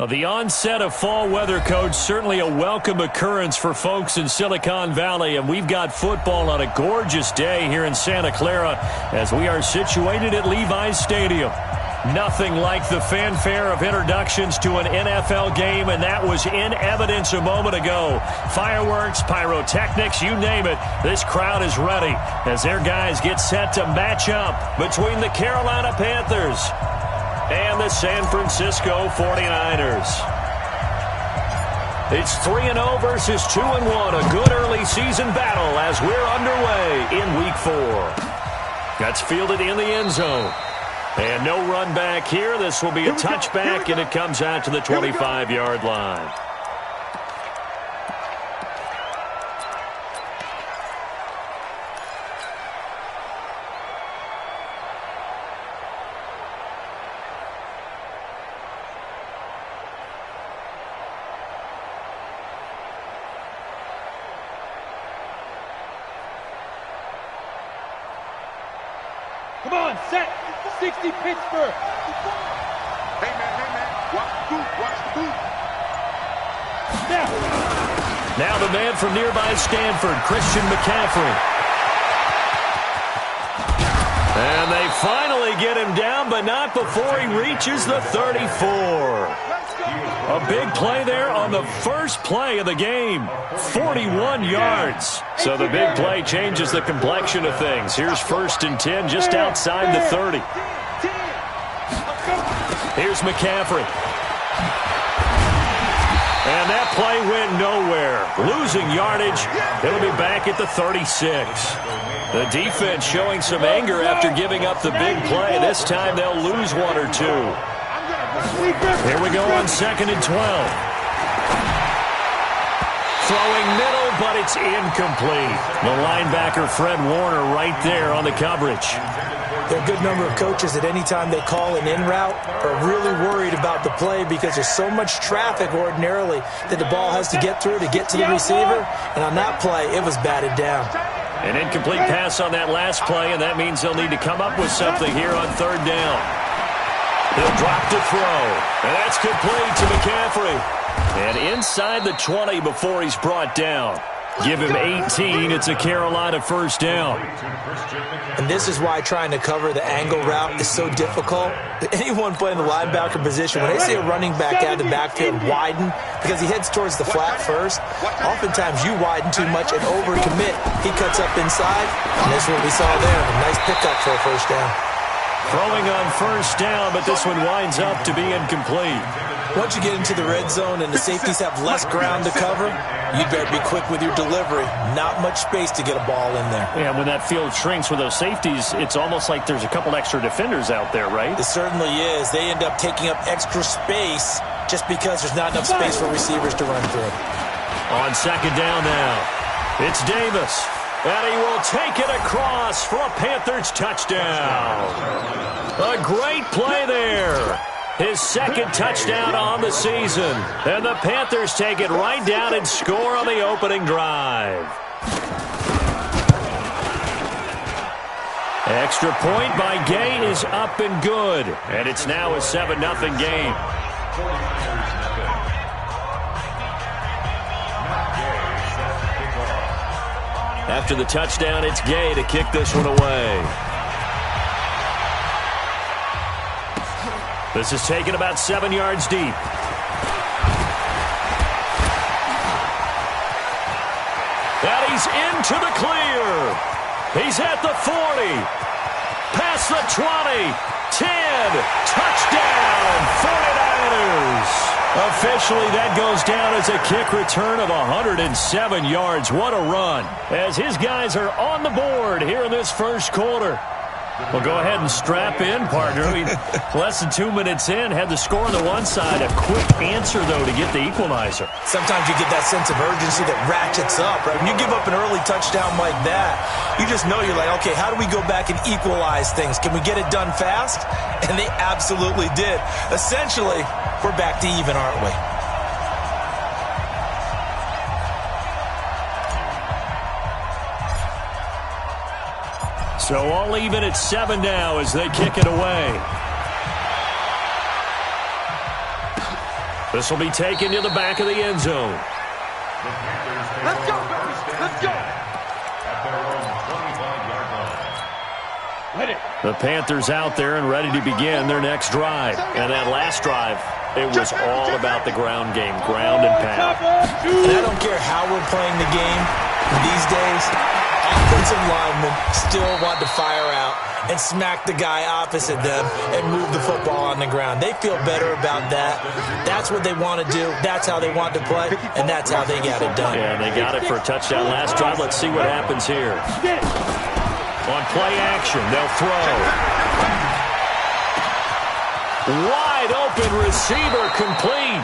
The onset of fall weather, Coach, certainly a welcome occurrence for folks in Silicon Valley, and we've got football on a gorgeous day here in Santa Clara as we are situated at Levi's Stadium. Nothing like the fanfare of introductions to an NFL game, and that was in evidence a moment ago. Fireworks, pyrotechnics, you name it. This crowd is ready as their guys get set to match up between the Carolina Panthers and the San Francisco 49ers. It's 3-0 versus 2-1. A good early season battle as we're underway in Week 4. That's fielded in the end zone. And no run back here. This will be a touchback, and it comes out to the 25-yard line. Come on, set. 60 Pittsburgh. Hey, man. Watch the boot. Now the man from nearby Stanford, Christian McCaffrey. And they finally get him down, but not before he reaches the 34. A big play there on the first play of the game. 41 yards. So the big play changes the complexion of things. Here's 1st and 10 just outside the 30. Here's McCaffrey. And that play went nowhere. Losing yardage. It'll be back at the 36. The defense showing some anger after giving up the big play. This time they'll lose 1 or 2. Here we go on 2nd and 12. Throwing middle, but it's incomplete. The linebacker, Fred Warner, right there on the coverage. There are a good number of coaches that any time they call an in route are really worried about the play because there's so much traffic ordinarily that the ball has to get through to get to the receiver. And on that play, it was batted down. An incomplete pass on that last play, and that means they'll need to come up with something here on 3rd down. He'll drop to throw, and that's complete to McCaffrey. And inside the 20 before he's brought down. Give him 18. It's a Carolina 1st down. And this is why trying to cover the angle route is so difficult. Anyone playing the linebacker position, when they see a running back out of the backfield widen, because he heads towards the flat first, oftentimes you widen too much and overcommit. He cuts up inside, and that's what we saw there. A nice pickup for a 1st down. Throwing on 1st down, but this one winds up to be incomplete. Once you get into the red zone and the safeties have less ground to cover, you'd better be quick with your delivery. Not much space to get a ball in there. Yeah, when that field shrinks with those safeties, it's almost like there's a couple extra defenders out there, right? It certainly is. They end up taking up extra space just because there's not enough space for receivers to run through. On 2nd down now, it's Davis. And he will take it across for a Panthers touchdown. A great play there. His 2nd touchdown on the season. And the Panthers take it right down and score on the opening drive. Extra point by Gay is up and good. And it's now a 7-0 game. After the touchdown, it's Gay to kick this one away. This is taken about 7 yards deep. And he's into the clear. He's at the 40. Past the 20. 10. Touchdown, 49ers. Officially, that goes down as a kick return of 107 yards. What a run. As his guys are on the board here in this 1st quarter. Well, go ahead and strap in, partner. Less than 2 minutes in, had the score on the one side. A quick answer, though, to get the equalizer. Sometimes you get that sense of urgency that ratchets up, right? When you give up an early touchdown like that, you just know you're like, okay, how do we go back and equalize things? Can we get it done fast? And they absolutely did. Essentially, we're back to even, aren't we? So all even at 7 now as they kick it away. This will be taken to the back of the end zone. Let's go, baby. Let's go. The Panthers out there and ready to begin their next drive. And that last drive, it was all about the ground game, ground and pound. And I don't care how we're playing the game these days, offensive linemen still want to fire out and smack the guy opposite them and move the football on the ground. They feel better about that. That's what they want to do. That's how they want to play, and that's how they got it done. Yeah, they got it for a touchdown last drive. Let's see what happens here. On play action, they'll throw. Wide open receiver complete.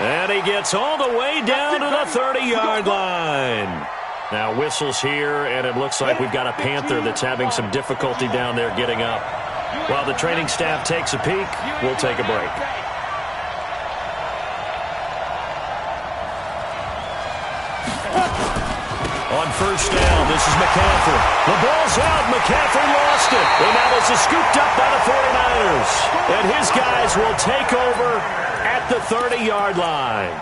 And he gets all the way down to the 30-yard line. Now whistles here, and it looks like we've got a Panther that's having some difficulty down there getting up. While the training staff takes a peek, we'll take a break. On first down, this is McCaffrey. The ball's out. McCaffrey lost it. And now this is scooped up by the 49ers. And his guys will take over at the 30-yard line.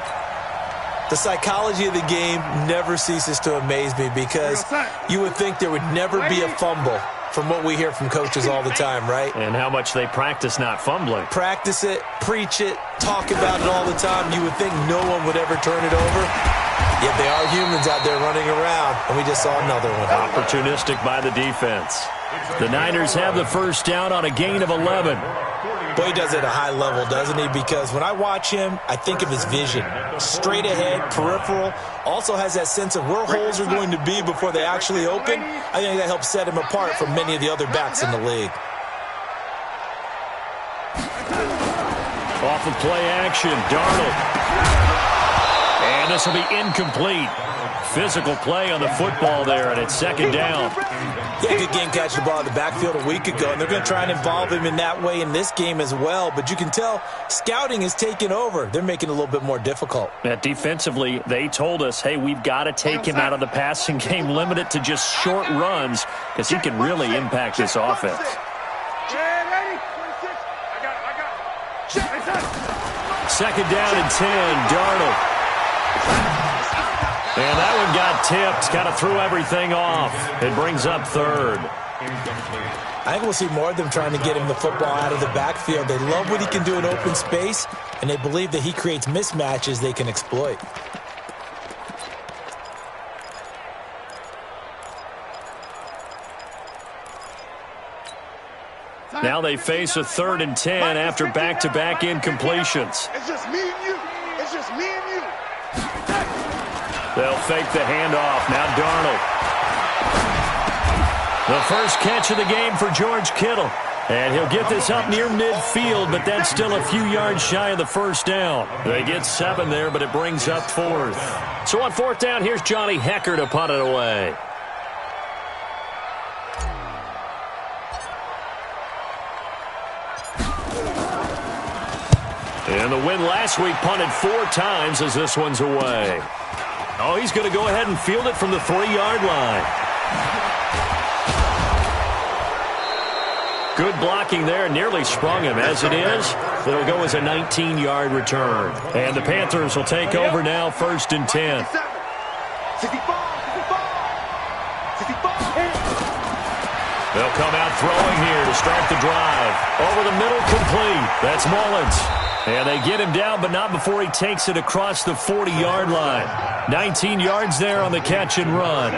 The psychology of the game never ceases to amaze me because you would think there would never be a fumble from what we hear from coaches all the time, right? And how much they practice not fumbling. Practice it, preach it, talk about it all the time. You would think no one would ever turn it over. Yet they are humans out there running around, and we just saw another one. Opportunistic by the defense. The Niners have the first down on a gain of 11. Boy, he does it at a high level, doesn't he? Because when I watch him, I think of his vision. Straight ahead, peripheral. Also has that sense of where holes are going to be before they actually open. I think that helps set him apart from many of the other backs in the league. Off of play action, Darnold. And this will be incomplete. Physical play on the football there, and it's second down. Yeah, good game catching the ball in the backfield a week ago, and they're going to try and involve him in that way in this game as well. But you can tell scouting is taking over. They're making it a little bit more difficult. Defensively, they told us, hey, we've got to take him out of the passing game, limit it to just short runs, because he can really impact this offense. Second down and 10, Darnold. And that one got tipped, kind of threw everything off. It brings up third. I think we'll see more of them trying to get him the football out of the backfield. They love what he can do in open space, and they believe that he creates mismatches they can exploit. Now they face a 3rd and 10 after back-to-back incompletions. It's just me and you. It's just me and you. They'll fake the handoff. Now Darnold. The first catch of the game for George Kittle. And he'll get this up near midfield, but that's still a few yards shy of the first down. They get 7 there, but it brings up 4th. So on 4th down, here's Johnny Hecker to punt it away. And the win last week punted 4 times as this one's away. Oh, he's going to go ahead and field it from the 3-yard line. Good blocking there, nearly sprung him. As it is, it'll go as a 19-yard return. And the Panthers will take over now, 1st and 10. They'll come out throwing here to start the drive. Over the middle, complete. That's Mullins. And they get him down, but not before he takes it across the 40-yard line. 19 yards there on the catch and run.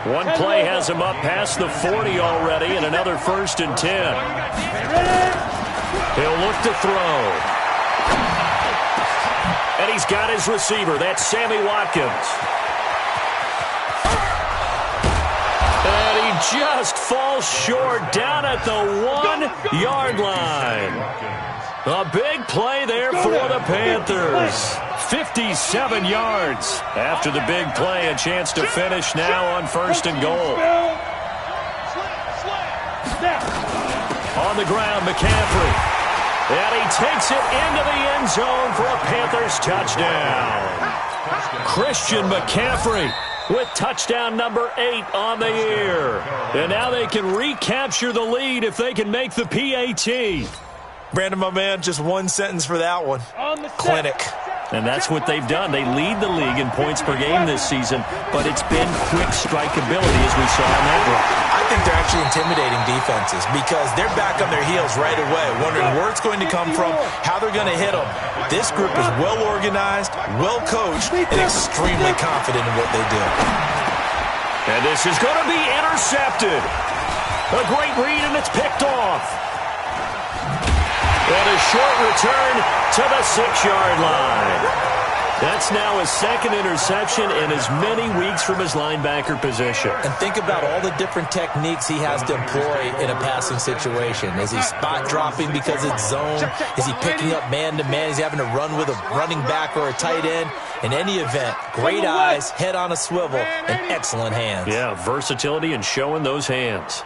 One play has him up past the 40 already, and another 1st and 10. He'll look to throw. And he's got his receiver. That's Sammy Watkins. And he just falls short down at the 1-yard line. A big play there for the Panthers. 57 yards. After the big play, a chance to finish now on 1st and goal. On the ground, McCaffrey. And he takes it into the end zone for a Panthers touchdown. Christian McCaffrey with touchdown number 8 on the year. And now they can recapture the lead if they can make the PAT. Brandon, my man, just one sentence for that one. Clinic. And that's what they've done. They lead the league in points per game this season, but it's been quick strikeability as we saw on that drive. I think they're actually intimidating defenses because they're back on their heels right away, wondering where it's going to come from, how they're going to hit them. This group is well organized, well coached, and extremely confident in what they do. And this is going to be intercepted. A great read, and it's picked off. And a short return to the 6-yard line. That's now his second interception in as many weeks from his linebacker position. And think about all the different techniques he has to employ in a passing situation. Is he spot dropping because it's zone? Is he picking up man-to-man? Is he having to run with a running back or a tight end? In any event, great eyes, head on a swivel, and excellent hands. Yeah, versatility and showing those hands.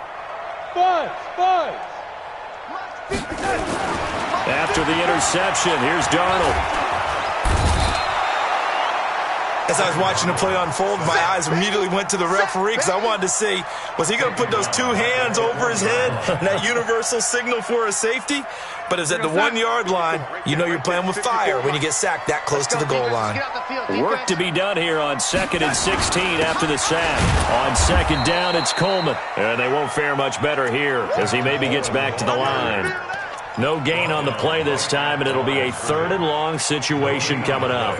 After the interception, here's Darnold. As I was watching the play unfold, my eyes immediately went to the referee because I wanted to see, was he going to put those two hands over his head and that universal signal for a safety? But it's at the 1-yard line. You know you're playing with fire when you get sacked that close to the goal line. Work to be done here on 2nd and 16 after the sack. On 2nd down, it's Coleman. And they won't fare much better here as he maybe gets back to the line. No gain on the play this time, and it'll be a 3rd and long situation coming up.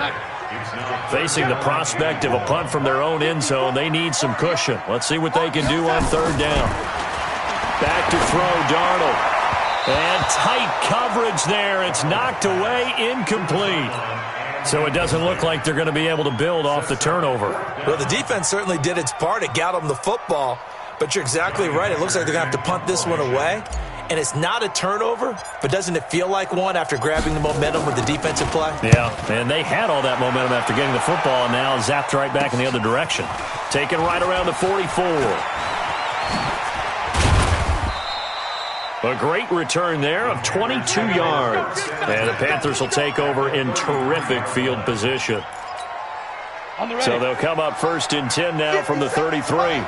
Facing the prospect of a punt from their own end zone, they need some cushion. Let's see what they can do on 3rd down. Back to throw, Darnold. And tight coverage there. It's knocked away, incomplete. So it doesn't look like they're going to be able to build off the turnover. Well, the defense certainly did its part. It got them the football. But you're exactly right. It looks like they're going to have to punt this one away. And it's not a turnover, but doesn't it feel like one after grabbing the momentum with the defensive play? Yeah, and they had all that momentum after getting the football, and now zapped right back in the other direction. Taken right around the 44. A great return there of 22 yards. And the Panthers will take over in terrific field position. So they'll come up 1st and 10 now from the 33.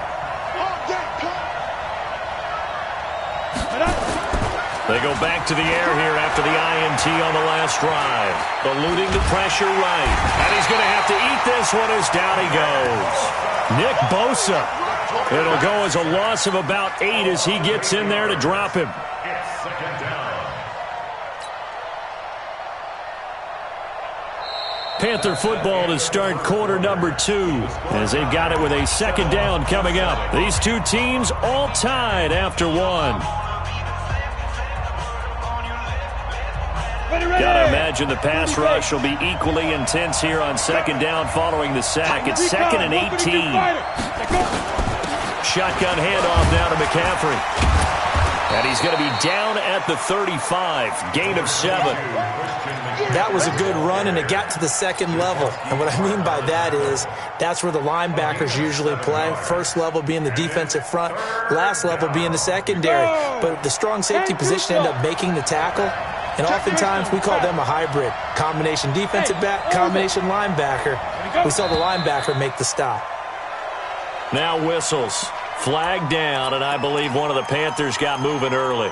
They go back to the air here after the INT on the last drive. Eluding the pressure right. And he's going to have to eat this one as down he goes. Nick Bosa. It'll go as a loss of about 8 as he gets in there to drop him. Panther football to start quarter number 2 as they've got it with a 2nd down coming up. These two teams all tied after 1. Gotta imagine the pass rush will be equally intense here on 2nd down following the sack. It's 2nd and 18. Shotgun handoff now to McCaffrey. And he's going to be down at the 35. Gain of 7. That was a good run, and it got to the 2nd level. And what I mean by that is that's where the linebackers usually play. First level being the defensive front, last level being the secondary. But the strong safety position ended up making the tackle. And oftentimes we call them a hybrid. Combination defensive back, combination linebacker. We saw the linebacker make the stop. Now whistles. Flag down, and I believe one of the Panthers got moving early.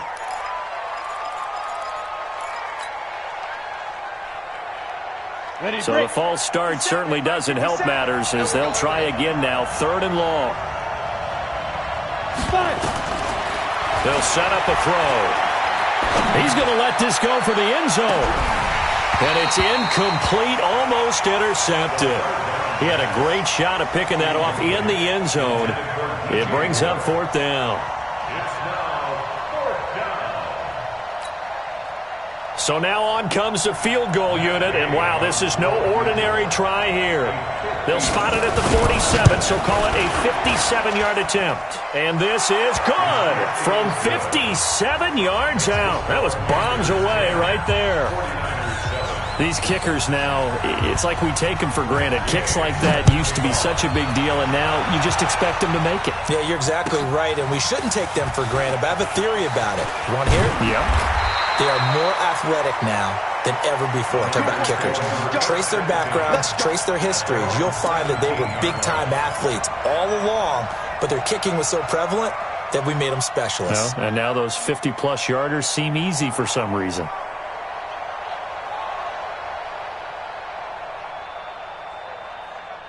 So the false start certainly doesn't help matters as they'll try again now. 3rd and long. They'll set up a throw. He's going to let this go for the end zone. And it's incomplete, almost intercepted. He had a great shot at picking that off in the end zone. It brings up 4th down. So now on comes the field goal unit, and wow, this is no ordinary try here. They'll spot it at the 47, so call it a 57-yard attempt. And this is good from 57 yards out. That was bombs away right there. These kickers now, it's like we take them for granted. Kicks like that used to be such a big deal, and now you just expect them to make it. Yeah, you're exactly right, and we shouldn't take them for granted, but I have a theory about it. You want to hear it? Yeah. They are more athletic now than ever before. Talk about kickers. Trace their backgrounds, trace their histories. You'll find that they were big-time athletes all along, but their kicking was so prevalent that we made them specialists. And now those 50-plus yarders seem easy for some reason.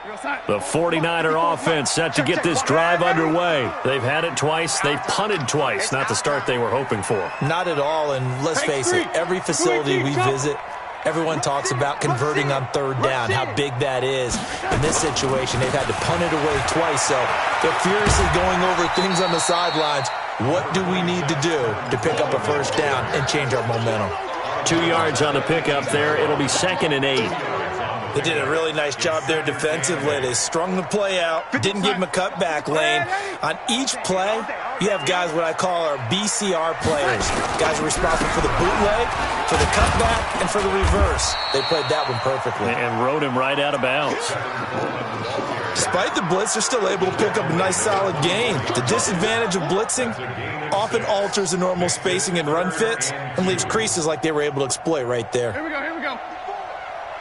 The 49er offense set to get this drive underway. They've had it twice. They've punted twice. Not the start they were hoping for. Not at all, and let's face it, every facility we visit, everyone talks about converting on third down, how big that is. In this situation, they've had to punt it away twice, so they're furiously going over things on the sidelines. What do we need to do to pick up a first down and change our momentum? 2 yards on the pickup there. It'll be 2nd and 8. They did a really nice job there defensively. They strung the play out, didn't give him a cutback lane. On each play, you have guys what I call our BCR players. Guys are responsible for the bootleg, for the cutback, and for the reverse. They played that one perfectly. And rode him right out of bounds. Despite the blitz, they're still able to pick up a nice, solid gain. The disadvantage of blitzing often alters the normal spacing and run fits and leaves creases like they were able to exploit right there. Here we go, here we go.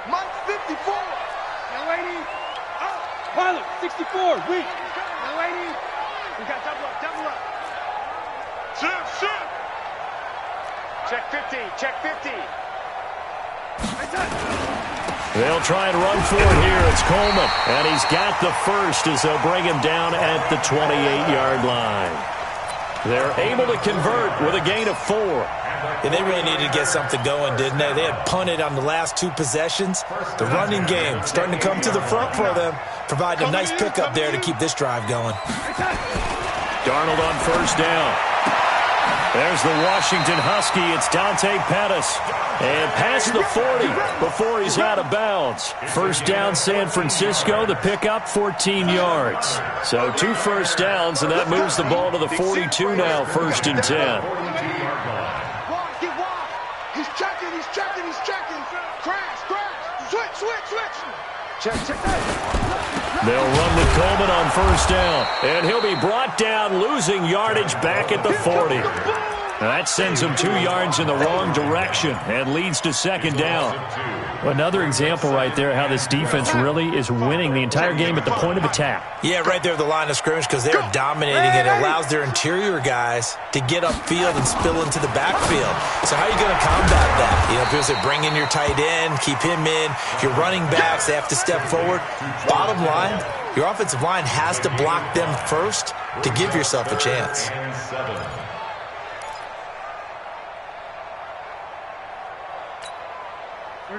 Month 54. Young lady. Up. Pilot, 64. Weak. Young lady. We got double up, double up. Shift. Check 50, check 50. They'll try and run for it here. It's Coleman, and he's got the first as they'll bring him down at the 28-yard line. They're able to convert with a gain of 4. And they really needed to get something going, didn't they? They had punted on the last 2 possessions. The running game starting to come to the front for them, providing a nice pickup there to keep this drive going. Darnold on first down. There's the Washington Husky. It's Dante Pettis. And past the 40 before he's out of bounds. First down, San Francisco. The pickup, 14 yards. So 2 first downs, and that moves the ball to the 42 now, 1st and 10. He's checking. Crash. Switch. Check. They'll run with Coleman on first down. And he'll be brought down, losing yardage back at the 40. Now that sends him 2 yards in the wrong direction and leads to 2nd down. Another example right there how this defense really is winning the entire game at the point of attack. Yeah, right there at the line of scrimmage because they're dominating it. It allows their interior guys to get upfield and spill into the backfield. So how are you going to combat that? You know, because they bring in your tight end, keep him in. Your running backs, they have to step forward. Bottom line, your offensive line has to block them first to give yourself a chance.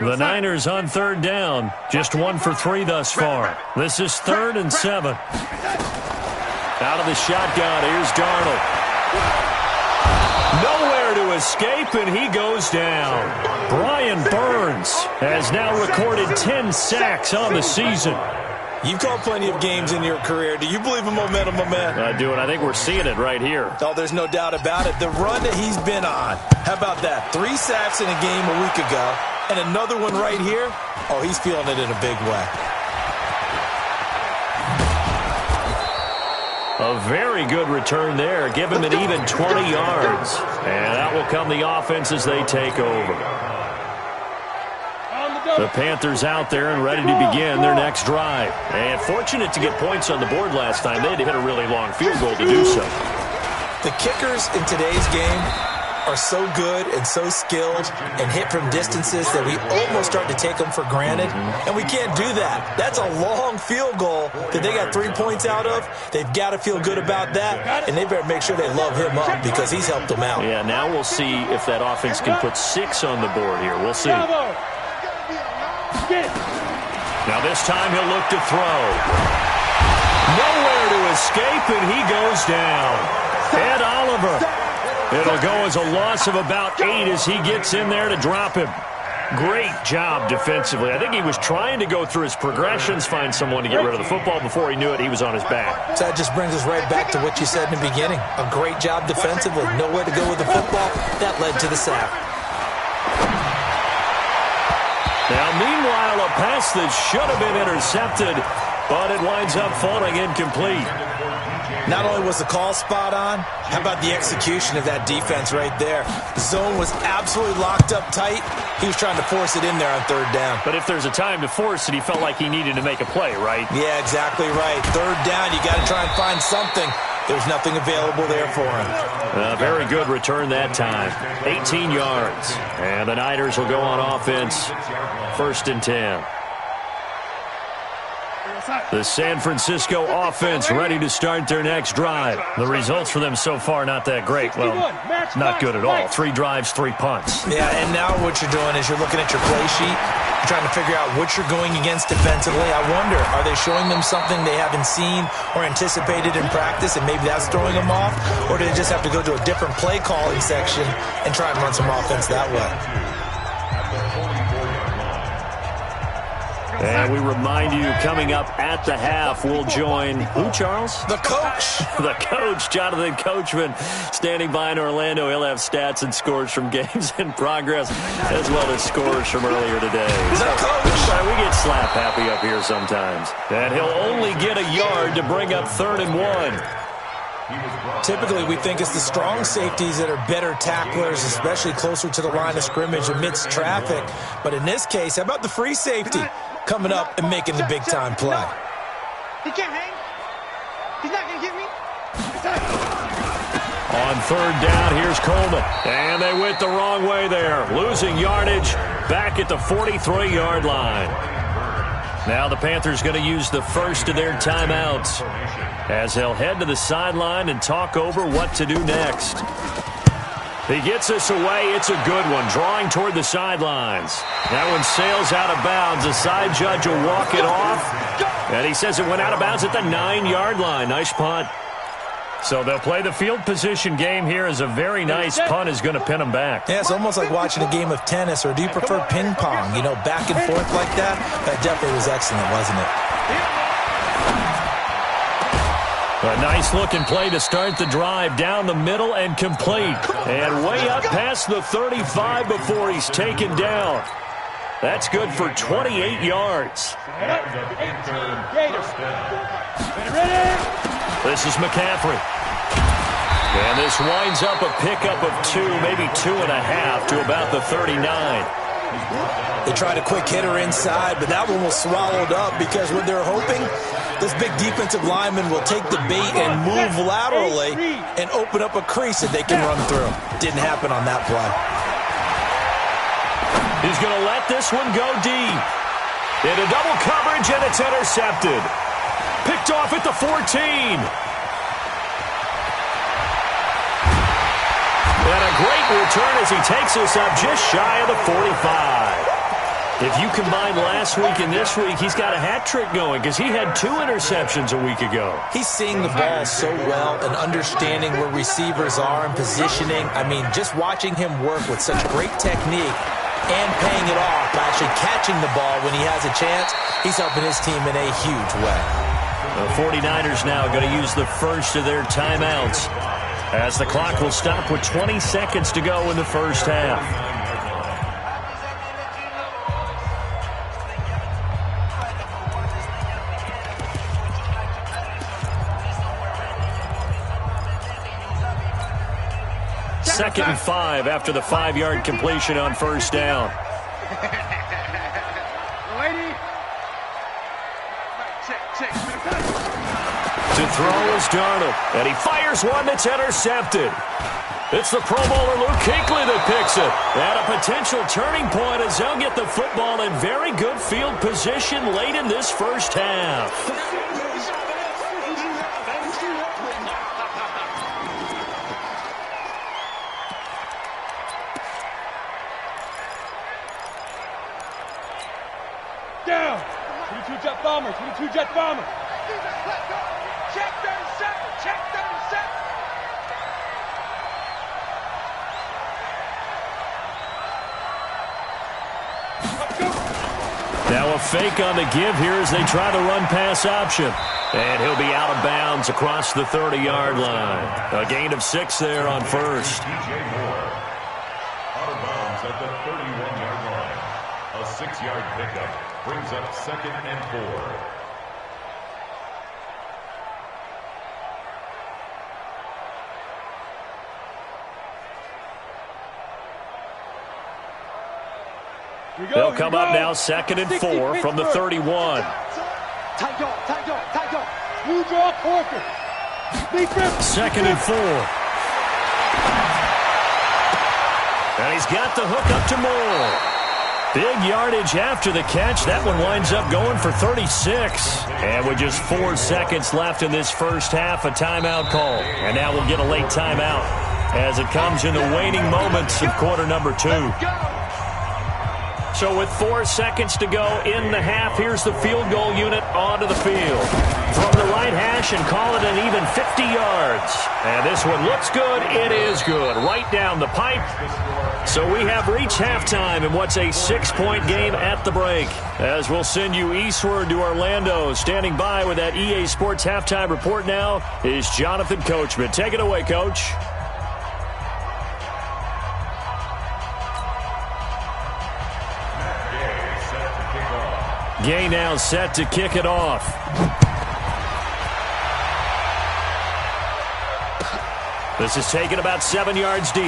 The Niners on third down. Just 1 for 3 thus far. This is 3rd and 7. Out of the shotgun, here's Darnold. Nowhere to escape, and he goes down. Brian Burns has now recorded 10 sacks on the season. You've called plenty of games in your career. Do you believe in momentum, my man? I do, and I think we're seeing it right here. Oh, there's no doubt about it. The run that he's been on. How about that? 3 sacks in a game a week ago. And another one right here. Oh, he's feeling it in a big way. A very good return there. Give him an even 20 yards. And out will come the offense as they take over. The Panthers out there and ready to begin their next drive. And fortunate to get points on the board last time. They had to hit a really long field goal to do so. The kickers in today's game are so good and so skilled and hit from distances that we almost start to take them for granted, and we can't do that. That's a long field goal that they got 3 points out of. They've got to feel good about that, and they better make sure they love him up because he's helped them out. Yeah, now we'll see if that offense can put 6 on the board here. We'll see. Now this time he'll look to throw. Nowhere to escape, and he goes down. Ed Oliver. It'll go as a loss of about 8 as he gets in there to drop him. Great job defensively. I think he was trying to go through his progressions, find someone to get rid of the football. Before he knew it, he was on his back. So that just brings us right back to what you said in the beginning. A great job defensively. Nowhere to go with the football. That led to the sack. Now, meanwhile, a pass that should have been intercepted, but it winds up falling incomplete. Not only was the call spot on, how about the execution of that defense right there? The zone was absolutely locked up tight. He was trying to force it in there on third down. But if there's a time to force it, he felt like he needed to make a play, right? Yeah, exactly right. Third down, you got to try and find something. There's nothing available there for him. Very good return that time. 18 yards. And the Niners will go on offense. 1st and 10. The San Francisco offense ready to start their next drive. The results for them so far not that great. Well, not good at all. 3 drives, 3 punts. Yeah, and now what you're doing is you're looking at your play sheet. You're trying to figure out what you're going against defensively. I wonder, are they showing them something they haven't seen or anticipated in practice, and maybe that's throwing them off? Or do they just have to go to a different play calling section and try and run some offense that way? And we remind you, coming up at the half, we'll join who, Charles? The coach. The coach, Jonathan Coachman, standing by in Orlando. He'll have stats and scores from games in progress, as well as scores from earlier today. The coach. We get slap happy up here sometimes. And he'll only get a yard to bring up 3rd and 1. Typically, we think it's the strong safeties that are better tacklers, especially closer to the line of scrimmage amidst traffic. But in this case, how about the free safety coming up and making the big-time play? He can't hang. He's not going to get me. On 3rd down, here's Coleman. And they went the wrong way there. Losing yardage back at the 43-yard line. Now the Panthers going to use the first of their timeouts as they'll head to the sideline and talk over what to do next. He gets this away. It's a good one. Drawing toward the sidelines. That one sails out of bounds. The side judge will walk it off. And he says it went out of bounds at the 9-yard line. Nice punt. So they'll play the field position game here as a very nice punt is going to pin them back. Yeah, it's almost like watching a game of tennis, or do you prefer ping pong? You know, back and forth like that? That definitely was excellent, wasn't it? A nice-looking play to start the drive down the middle and complete. And way up past the 35 before he's taken down. That's good for 28 yards. This is McCaffrey. And this winds up a pickup of 2, maybe 2.5 to about the 39. They tried a quick hitter inside, but that one was swallowed up because what they're hoping, this big defensive lineman will take the bait and move laterally and open up a crease that they can run through. Didn't happen on that play. He's going to let this one go deep. Into double coverage, and it's intercepted. Picked off at the 14. And a great return as he takes us up just shy of the 45. If you combine last week and this week, he's got a hat trick going because he had 2 interceptions a week ago. He's seeing the ball so well and understanding where receivers are and positioning. I mean, just watching him work with such great technique and paying it off by actually catching the ball when he has a chance, he's helping his team in a huge way. The 49ers now going to use the first of their timeouts as the clock will stop with 20 seconds to go in the first half. Second and 5 after the 5-yard completion on first down. To throw is Darnold, and he fires one that's intercepted. It's the Pro Bowler Luke Kuechly that picks it. And a potential turning point as they'll get the football in very good field position late in this first half. Down. 22 jet bomber. 22 jet bomber. Check 37. Check 37. Now a fake on the give here as they try the run-pass option. And he'll be out of bounds across the 30-yard line. A gain of 6 there on first. DJ Moore. Out of bounds at the 31-yard line. A 6-yard pickup brings up 2nd and 4. They'll come up now 2nd and 4 from the 31. Tight dog. Blue draw, Porker. 2nd and 4. And he's got the hook up to Moore. Big yardage after the catch. That one winds up going for 36. And with just 4 seconds left in this first half, a timeout call. And now we'll get a late timeout as it comes in the waning moments of quarter number 2. So with 4 seconds to go in the half, here's the field goal unit onto the field. From the right hash and call it an even 50 yards. And this one looks good. It is good. Right down the pipe. So we have reached halftime in what's a 6-point game at the break. As we'll send you eastward to Orlando. Standing by with that EA Sports halftime report now is Jonathan Coachman. Take it away, Coach. Gay now set to kick it off. This is taken about 7 yards deep.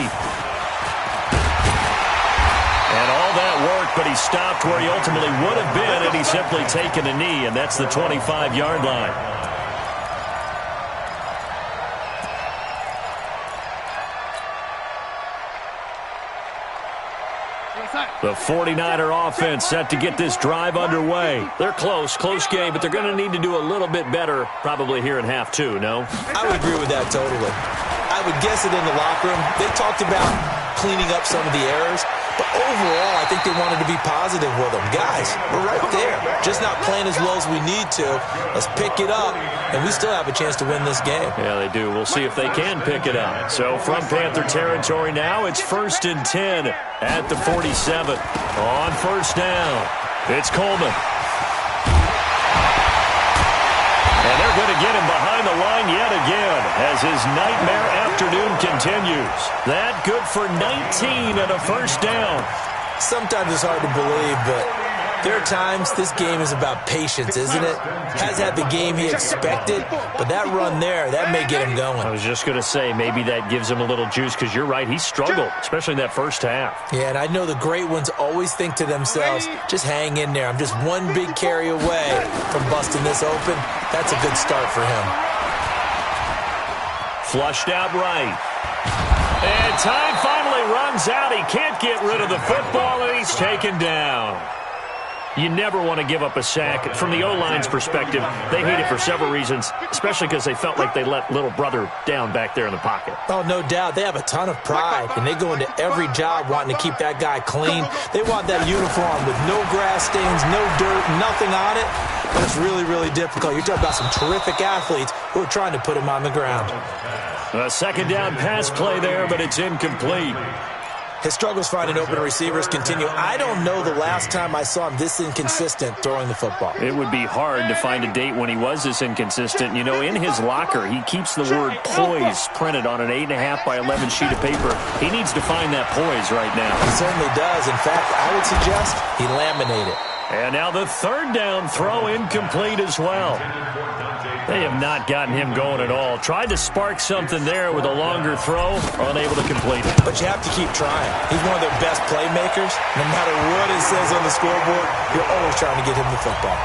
And all that work, but he stopped where he ultimately would have been had he simply taken a knee, and that's the 25-yard line. The 49er offense set to get this drive underway. They're close game, but they're going to need to do a little bit better probably here in half 2, no? I would agree with that totally. I would guess it in the locker room. They talked about cleaning up some of the errors, but overall, I think they wanted to be positive with them. Guys, we're right there. Just not playing as well as we need to. Let's pick it up, and we still have a chance to win this game. Yeah, they do. We'll see if they can pick it up. So from Panther territory now, it's 1st and 10 at the 47. On first down, it's Coleman. And they're going to get him behind the line yet again as his nightmare afternoon continues. That good for 19 and a first down. Sometimes it's hard to believe, but there are times this game is about patience, isn't it? Has had the game he expected, but that run there, that may get him going. I was just going to say, maybe that gives him a little juice because you're right, he struggled, especially in that first half. Yeah, and I know the great ones always think to themselves, just hang in there. I'm just one big carry away from busting this open. That's a good start for him. Flushed out right. And time finally runs out. He can't get rid of the football, and he's taken down. You never want to give up a sack. From the O-line's perspective, they hate it for several reasons, especially because they felt like they let little brother down back there in the pocket. Oh, no doubt. They have a ton of pride, and they go into every job wanting to keep that guy clean. They want that uniform with no grass stains, no dirt, nothing on it, but it's really, really difficult. You're talking about some terrific athletes who are trying to put him on the ground. A second down pass play there, but it's incomplete. His struggles finding open receivers continue. I don't know the last time I saw him this inconsistent throwing the football. It would be hard to find a date when he was this inconsistent. You know, in his locker, he keeps the word poise printed on an 8.5 by 11 sheet of paper. He needs to find that poise right now. He certainly does. In fact, I would suggest he laminate it. And now the third down throw incomplete as well. They have not gotten him going at all. Tried to spark something there with a longer throw, unable to complete it. But you have to keep trying. He's one of their best playmakers. No matter what it says on the scoreboard, you're always trying to get him the football.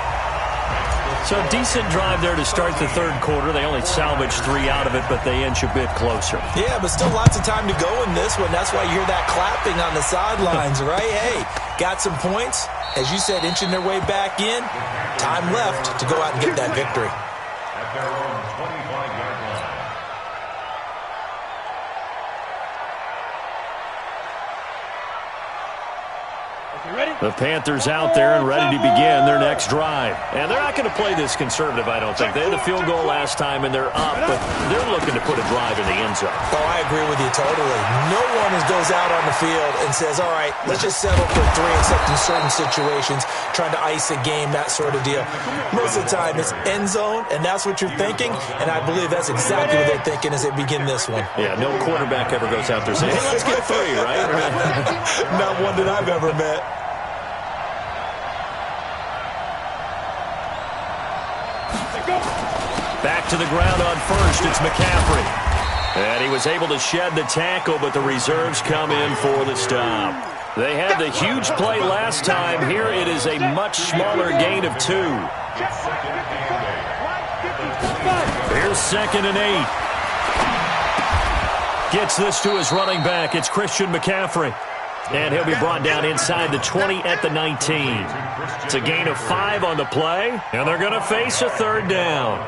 So decent drive there to start the third quarter. They only salvaged 3 out of it, but they inch a bit closer. Yeah, but still lots of time to go in this one. That's why you hear that clapping on the sidelines, right? Hey, got some points. As you said, inching their way back in. Time left to go out and get that victory. At their own 25-yard line. The Panthers out there and ready to begin their next drive. And they're not going to play this conservative, I don't think. They had the field goal last time, and they're up, but they're looking to put a drive in the end zone. Oh, I agree with you totally. No one goes out on the field and says, all right, let's just settle for 3, except in certain situations, trying to ice a game, that sort of deal. Most of the time, it's end zone, and that's what you're thinking, and I believe that's exactly what they're thinking as they begin this one. Yeah, no quarterback ever goes out there saying, hey, let's get 3, right? Not one that I've ever met. Back to the ground on first, it's McCaffrey. And he was able to shed the tackle, but the reserves come in for the stop. They had the huge play last time. Here it is a much smaller gain of 2. Here's 2nd and 8. Gets this to his running back. It's Christian McCaffrey. And he'll be brought down inside the 20 at the 19. It's a gain of 5 on the play, and they're going to face a third down.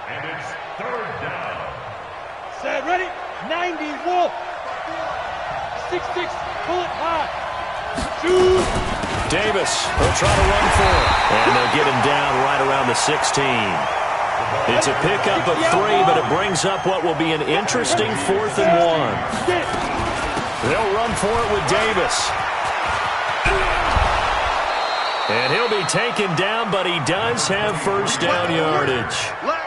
And it's third down. Set, ready? 90, wolf. 6-6, pull it high. Shoot. Davis will try to run for it, and they'll get him down right around the 16. It's a pickup of 3, but it brings up what will be an interesting 4th and 1. They'll run for it with Davis. And he'll be taken down, but he does have first down yardage.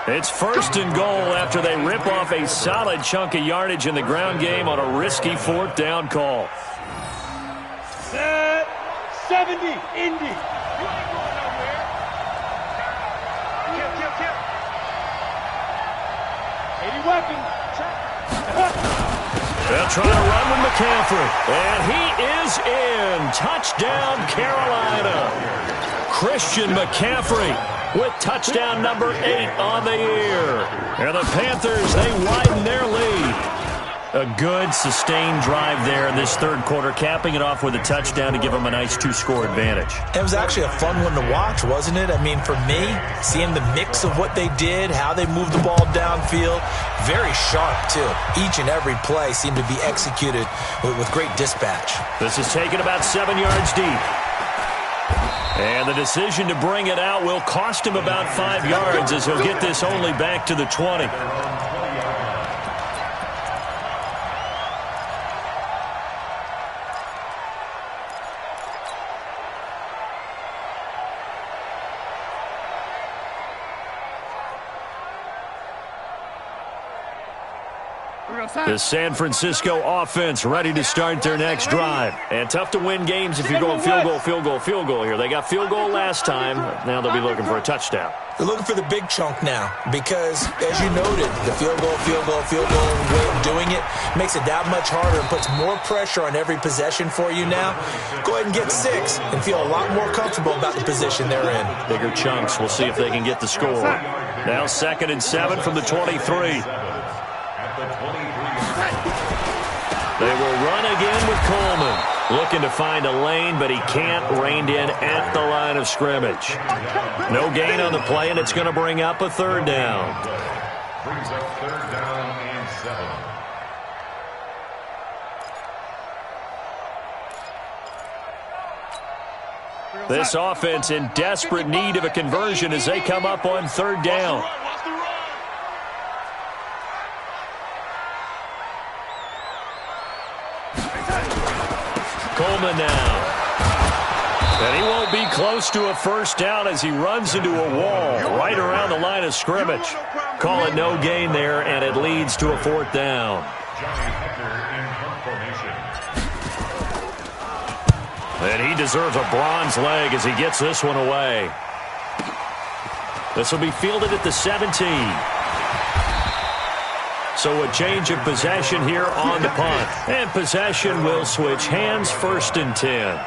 It's 1st and goal after they rip off a solid chunk of yardage in the ground game on a risky 4th down call. Set, 70, Indy. Kill. 80 weapons. They'll try to run with McCaffrey, and he is in. Touchdown, Carolina. Christian McCaffrey with touchdown number 8 on the year. And the Panthers, they widen their lead. A good, sustained drive there in this third quarter, capping it off with a touchdown to give them a nice 2-score advantage. It was actually a fun one to watch, wasn't it? I mean, for me, seeing the mix of what they did, how they moved the ball downfield, very sharp, too. Each and every play seemed to be executed with great dispatch. This is taken about 7 yards deep. And the decision to bring it out will cost him about 5 yards as he'll get this only back to the 20. The San Francisco offense ready to start their next drive. And tough to win games if you're going field goal, field goal, field goal here. They got field goal last time. Now they'll be looking for a touchdown. They're looking for the big chunk now because, as you noted, the field goal way of doing it makes it that much harder and puts more pressure on every possession for you now. Go ahead and get 6 and feel a lot more comfortable about the position they're in. Bigger chunks. We'll see if they can get the score. Now 2nd and 7 from the 23. They will run again with Coleman. Looking to find a lane, but he can't. Reined in at the line of scrimmage. No gain on the play, and it's going to bring up a third down. Brings up third down and 7. This offense in desperate need of a conversion as they come up on third down. Coleman now. And he won't be close to a first down as he runs into a wall right around the line of scrimmage. Call it no gain there, and it leads to a 4th down. And he deserves a bronze leg as he gets this one away. This will be fielded at the 17. So a change of possession here on the punt. And possession will switch hands, 1st and 10.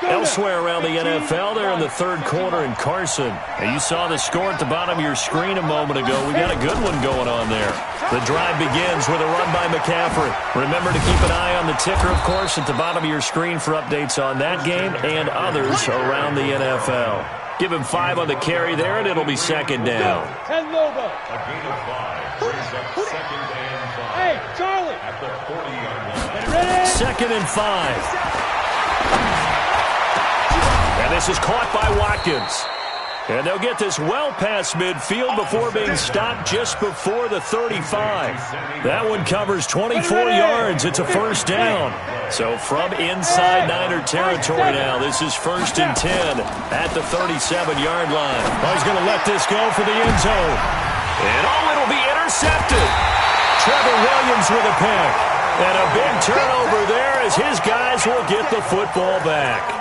Elsewhere around the NFL, they're in the third quarter in Carson. And you saw the score at the bottom of your screen a moment ago. We got a good one going on there. The drive begins with a run by McCaffrey. Remember to keep an eye on the ticker, of course, at the bottom of your screen for updates on that game and others around the NFL. Give him 5 on the carry there, and it'll be 2nd down. 10 Lobo. A gain of 5 brings up 2nd and 5. Hey, Charlie. At the 40-yard line. Ready? 2nd and 5. And this is caught by Watkins. And they'll get this well past midfield before being stopped just before the 35. That one covers 24 yards. It's a first down. So from inside Niner territory now, this is 1st and 10 at the 37-yard line. He's going to let this go for the end zone. And it'll be intercepted. Trevor Williams with a pick. And a big turnover there as his guys will get the football back.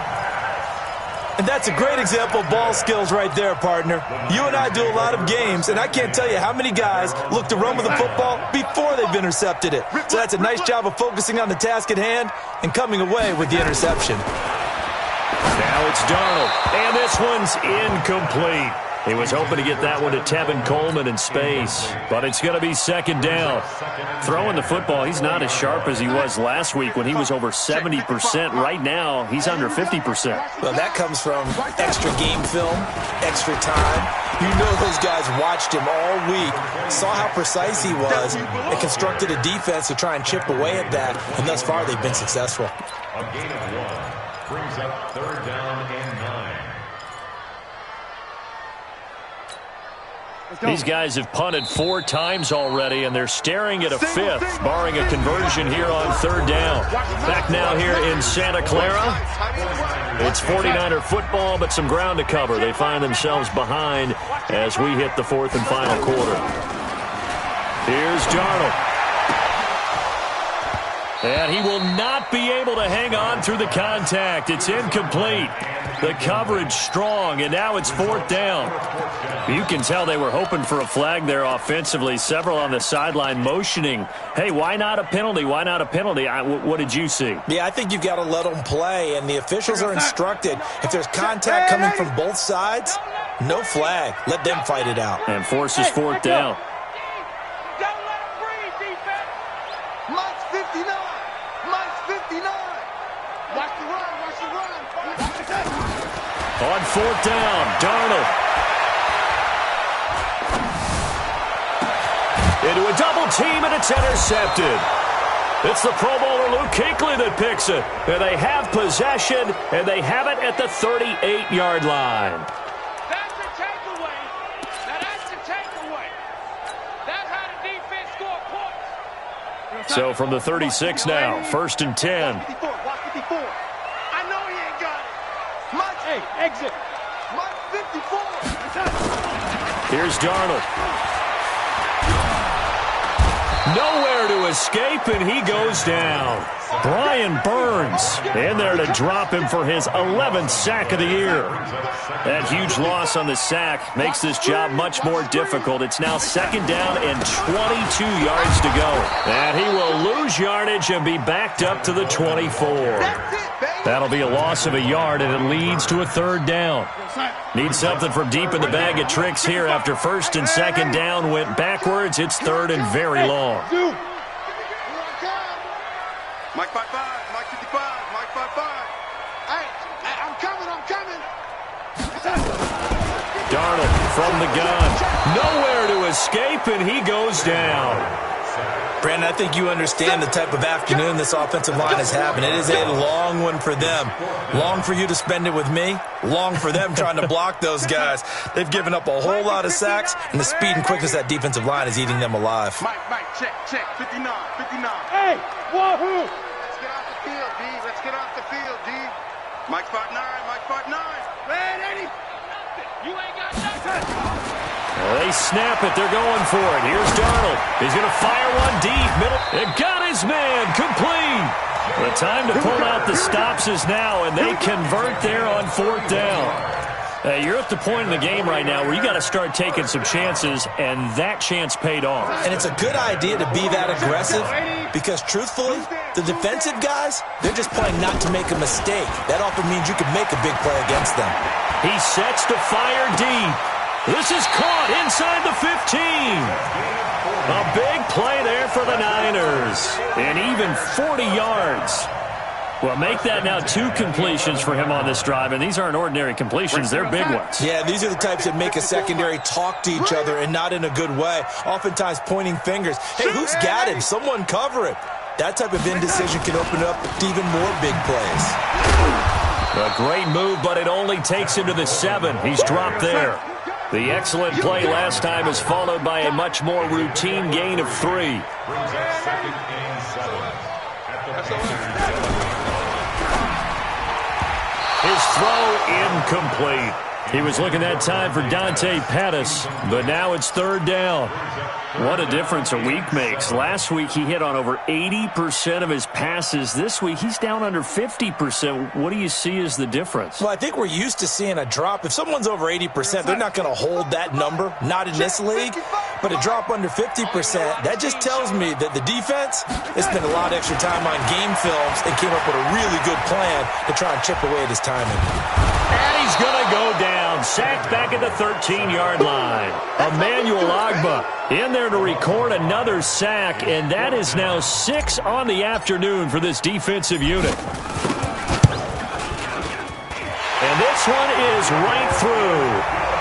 And that's a great example of ball skills right there, partner. You and I do a lot of games, and I can't tell you how many guys look to run with the football before they've intercepted it. So that's a nice job of focusing on the task at hand and coming away with the interception. Now it's Darnold, and this one's incomplete. He was hoping to get that one to Tevin Coleman in space, but it's going to be second down. Throwing the football, he's not as sharp as he was last week when he was over 70%. Right now, he's under 50%. Well, that comes from extra game film, extra time. You know those guys watched him all week, saw how precise he was, and constructed a defense to try and chip away at that, and thus far they've been successful. A gain of 1 brings up third down and 9. These guys have punted 4 times already, and they're staring at a 5th, barring a conversion here on third down. Back now here in Santa Clara. It's 49er football, but some ground to cover. They find themselves behind as we hit the 4th and final quarter. Here's Darnold. And he will not be able to hang on through the contact. It's incomplete. The coverage strong, and now it's 4th down. You can tell they were hoping for a flag there offensively. Several on the sideline motioning, hey, why not a penalty? Why not a penalty? What did you see? Yeah, I think you've got to let them play, and the officials are instructed. If there's contact coming from both sides, no flag. Let them fight it out. And forces 4th down. On 4th down, Darnold. Into a double team, and it's intercepted. It's the Pro Bowler Luke Kuechly that picks it. And they have possession, and they have it at the 38-yard line. That's a takeaway. Now that's a takeaway. That's how the defense score points. So from the 36 now, 1st and 10. Watch 54. I know he ain't got it. Hey, exit. Mark 54. Here's Darnold. Nowhere to escape, and he goes down. Brian Burns in there to drop him for his 11th sack of the year. That huge loss on the sack makes this job much more difficult. It's now 2nd down and 22 yards to go. And he will lose yardage and be backed up to the 24. That'll be a loss of a yard, and it leads to a 3rd down. Need something from deep in the bag of tricks here after 1st and 2nd down went backwards. It's 3rd and very long. Mike 55, Mike 55, Mike 55. Hey, I'm coming. Darnold from the gun. Nowhere to escape, and he goes down. Brandon, I think you understand the type of afternoon this offensive line is having. It is a long one for them. Long for you to spend it with me. Long for them trying to block those guys. They've given up a whole lot of sacks, and the speed and quickness of that defensive line is eating them alive. Mike, check. 59. Hey, wahoo! Let's get off the field, D. Let's get off the field, D. Mike 59. Man, ain't he? You ain't got nothing. They snap it. They're going for it. Here's Darnold. He's going to fire one deep. Middle. It got his man. Complete. The time to pull out the stops is now, and they convert there on 4th down. You're at the point in the game right now where you got to start taking some chances, and that chance paid off. And it's a good idea to be that aggressive because, truthfully, the defensive guys, they're just playing not to make a mistake. That often means you can make a big play against them. He sets to fire deep. This is caught inside the 15. A big play there for the Niners. And even 40 yards. Well, make that now 2 completions for him on this drive, and these aren't ordinary completions. They're big ones. Yeah, these are the types that make a secondary talk to each other and not in a good way, oftentimes pointing fingers. Hey, who's got him? Someone cover it. That type of indecision can open up to even more big plays. A great move, but it only takes him to the 7. He's dropped there. The excellent play last time is followed by a much more routine gain of 3. Brings up 2nd and 7 at the His throw incomplete. He was looking that time for Dante Pettis, but now it's 3rd down. What a difference a week makes. Last week he hit on over 80% of his passes. This week he's down under 50%. What do you see as the difference? Well, I think we're used to seeing a drop. If someone's over 80%, they're not going to hold that number, not in this league. But a drop under 50%, that just tells me that the defense has spent a lot of extra time on game films and came up with a really good plan to try and chip away at his timing. And he's going to go down. and sacked back at the 13-yard line. Emmanuel Ogbah in there to record another sack, and that is now 6 on the afternoon for this defensive unit. And this one is right through.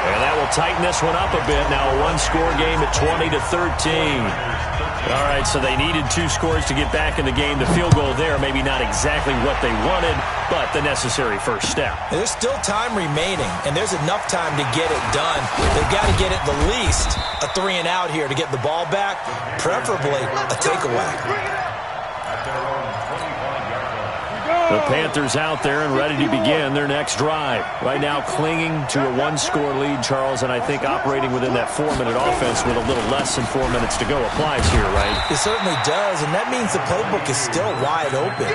And that will tighten this one up a bit. Now a one-score game at 20-13. All right, so they needed 2 scores to get back in the game. The field goal there, maybe not exactly what they wanted, but the necessary first step. There's still time remaining, and there's enough time to get it done. They've got to get at the least a 3-and-out here to get the ball back, preferably a takeaway. The Panthers out there and ready to begin their next drive. Right now clinging to a 1-score lead, Charles, and I think operating within that 4-minute offense with a little less than 4 minutes to go applies here, right? It certainly does, and that means the playbook is still wide open.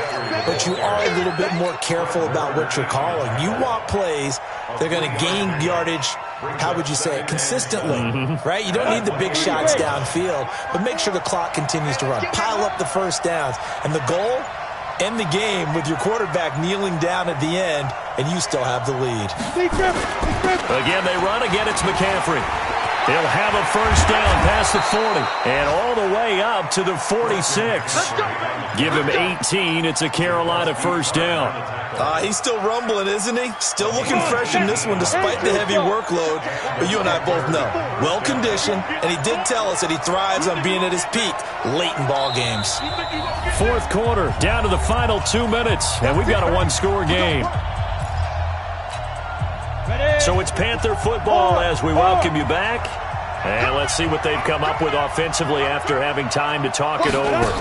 But you are a little bit more careful about what you're calling. You want plays that are going to gain yardage, how would you say it, consistently, right? You don't need the big shots downfield, but make sure the clock continues to run. Pile up the first downs, and the goal, end the game with your quarterback kneeling down at the end, and you still have the lead. Again, they run. Again, it's McCaffrey. He'll have a first down past the 40 and all the way up to the 46. Give him 18. It's a Carolina first down. He's still rumbling, isn't he? Still looking fresh in this one despite the heavy workload. But you and I both know, well-conditioned, and he did tell us that he thrives on being at his peak late in ball games. Fourth quarter, down to the final 2 minutes, and we've got a 1-score game. So it's Panther football as we welcome you back. And let's see what they've come up with offensively after having time to talk it over.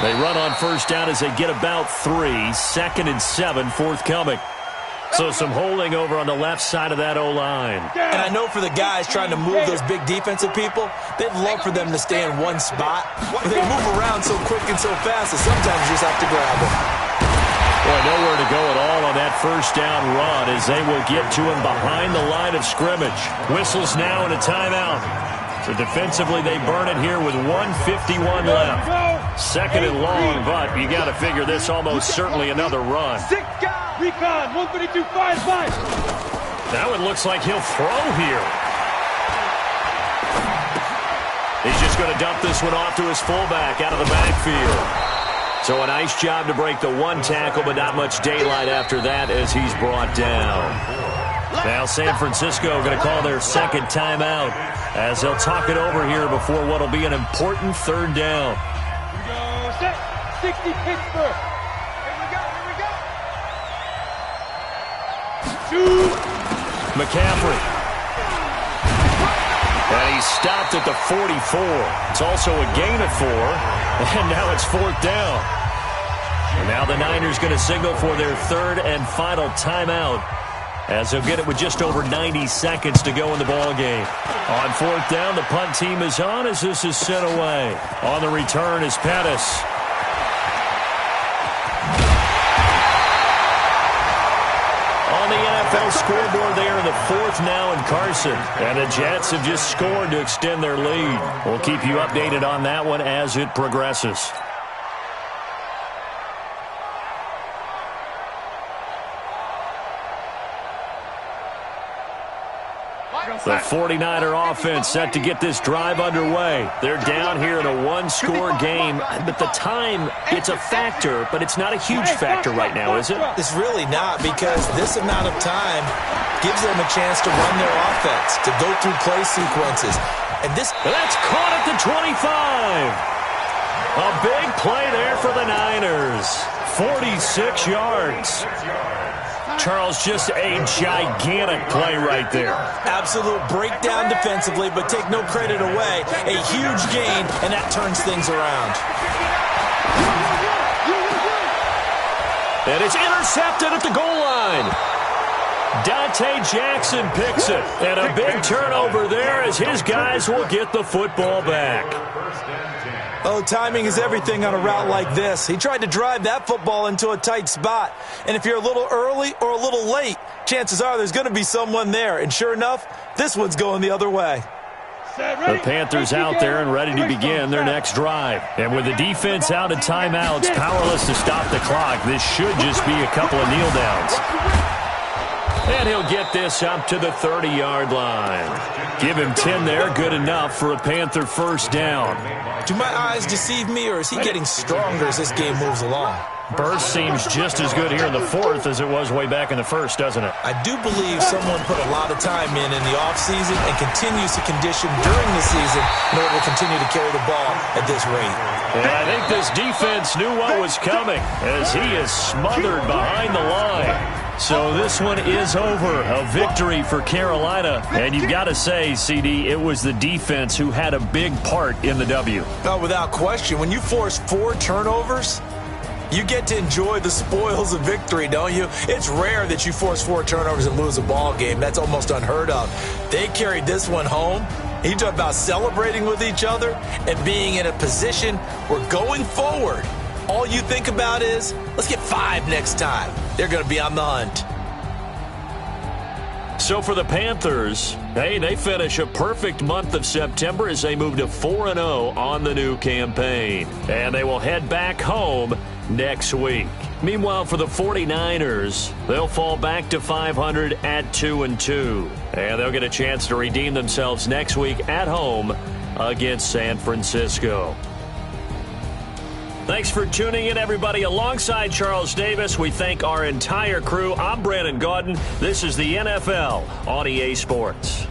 They run on first down as they get about 3. 2nd and 7 forthcoming. So some holding over on the left side of that O-line. And I know for the guys trying to move those big defensive people, they'd love for them to stay in one spot. But they move around so quick and so fast that sometimes you just have to grab them. Boy, nowhere to go at all on that first down run as they will get to him behind the line of scrimmage. Whistles now and a timeout. So defensively, they burn it here with 1:51 left. 2nd and long, but you got to figure this almost certainly another run. Recon, 132, 5. Now it looks like he'll throw here. He's just going to dump this one off to his fullback out of the backfield. So a nice job to break the 1 tackle, but not much daylight after that as he's brought down. Now San Francisco going to call their 2nd timeout as they'll talk it over here before what will be an important 3rd down. Here we go, set, 60 Pittsburgh. Here we go. Shoot. McCaffrey. And he's stopped at the 44. It's also a gain of 4. And now it's 4th down. And now the Niners going to signal for their 3rd and final timeout as they'll get it with just over 90 seconds to go in the ball game. On 4th down, the punt team is on as this is sent away. On the return is Pettis. On the NFL scoreboard there in the 4th now in Carson. And the Jets have just scored to extend their lead. We'll keep you updated on that one as it progresses. The 49er offense set to get this drive underway. They're down here in a 1-score game, but the time, it's a factor, but it's not a huge factor right now, is it? It's really not, because this amount of time gives them a chance to run their offense, to go through play sequences. And that's caught at the 25. A big play there for the Niners. 46 yards. Charles, just a gigantic play right there. Absolute breakdown defensively, but take no credit away. A huge gain, and that turns things around. And it's intercepted at the goal line. Dante Jackson picks it. And a big turnover there as his guys will get the football back. Oh, timing is everything on a route like this. He tried to drive that football into a tight spot. And if you're a little early or a little late, chances are there's going to be someone there. And sure enough, this one's going the other way. The Panthers out there and ready to begin their next drive. And with the defense out of timeouts, powerless to stop the clock, this should just be a couple of kneel downs. And he'll get this up to the 30-yard line. Give him 10 there, good enough for a Panther first down. Do my eyes deceive me, or is he getting stronger as this game moves along? Burst seems just as good here in the fourth as it was way back in the first, doesn't it? I do believe someone put a lot of time in the offseason and continues to condition during the season in order to continue to carry the ball at this rate. And I think this defense knew what was coming as he is smothered behind the line. So this one is over. A victory for Carolina. And you've got to say, CD, it was the defense who had a big part in the W. Oh, without question. When you force 4 turnovers, you get to enjoy the spoils of victory, don't you? It's rare that you force 4 turnovers and lose a ball game. That's almost unheard of. They carried this one home. You talk about celebrating with each other and being in a position where going forward, all you think about is, let's get 5 next time. They're going to be on the hunt. So for the Panthers, hey, they finish a perfect month of September as they move to 4-0 on the new campaign. And they will head back home next week. Meanwhile, for the 49ers, they'll fall back to 500 at 2-2. And they'll get a chance to redeem themselves next week at home against San Francisco. Thanks for tuning in, everybody. Alongside Charles Davis, we thank our entire crew. I'm Brandon Gaudin. This is the NFL on EA Sports.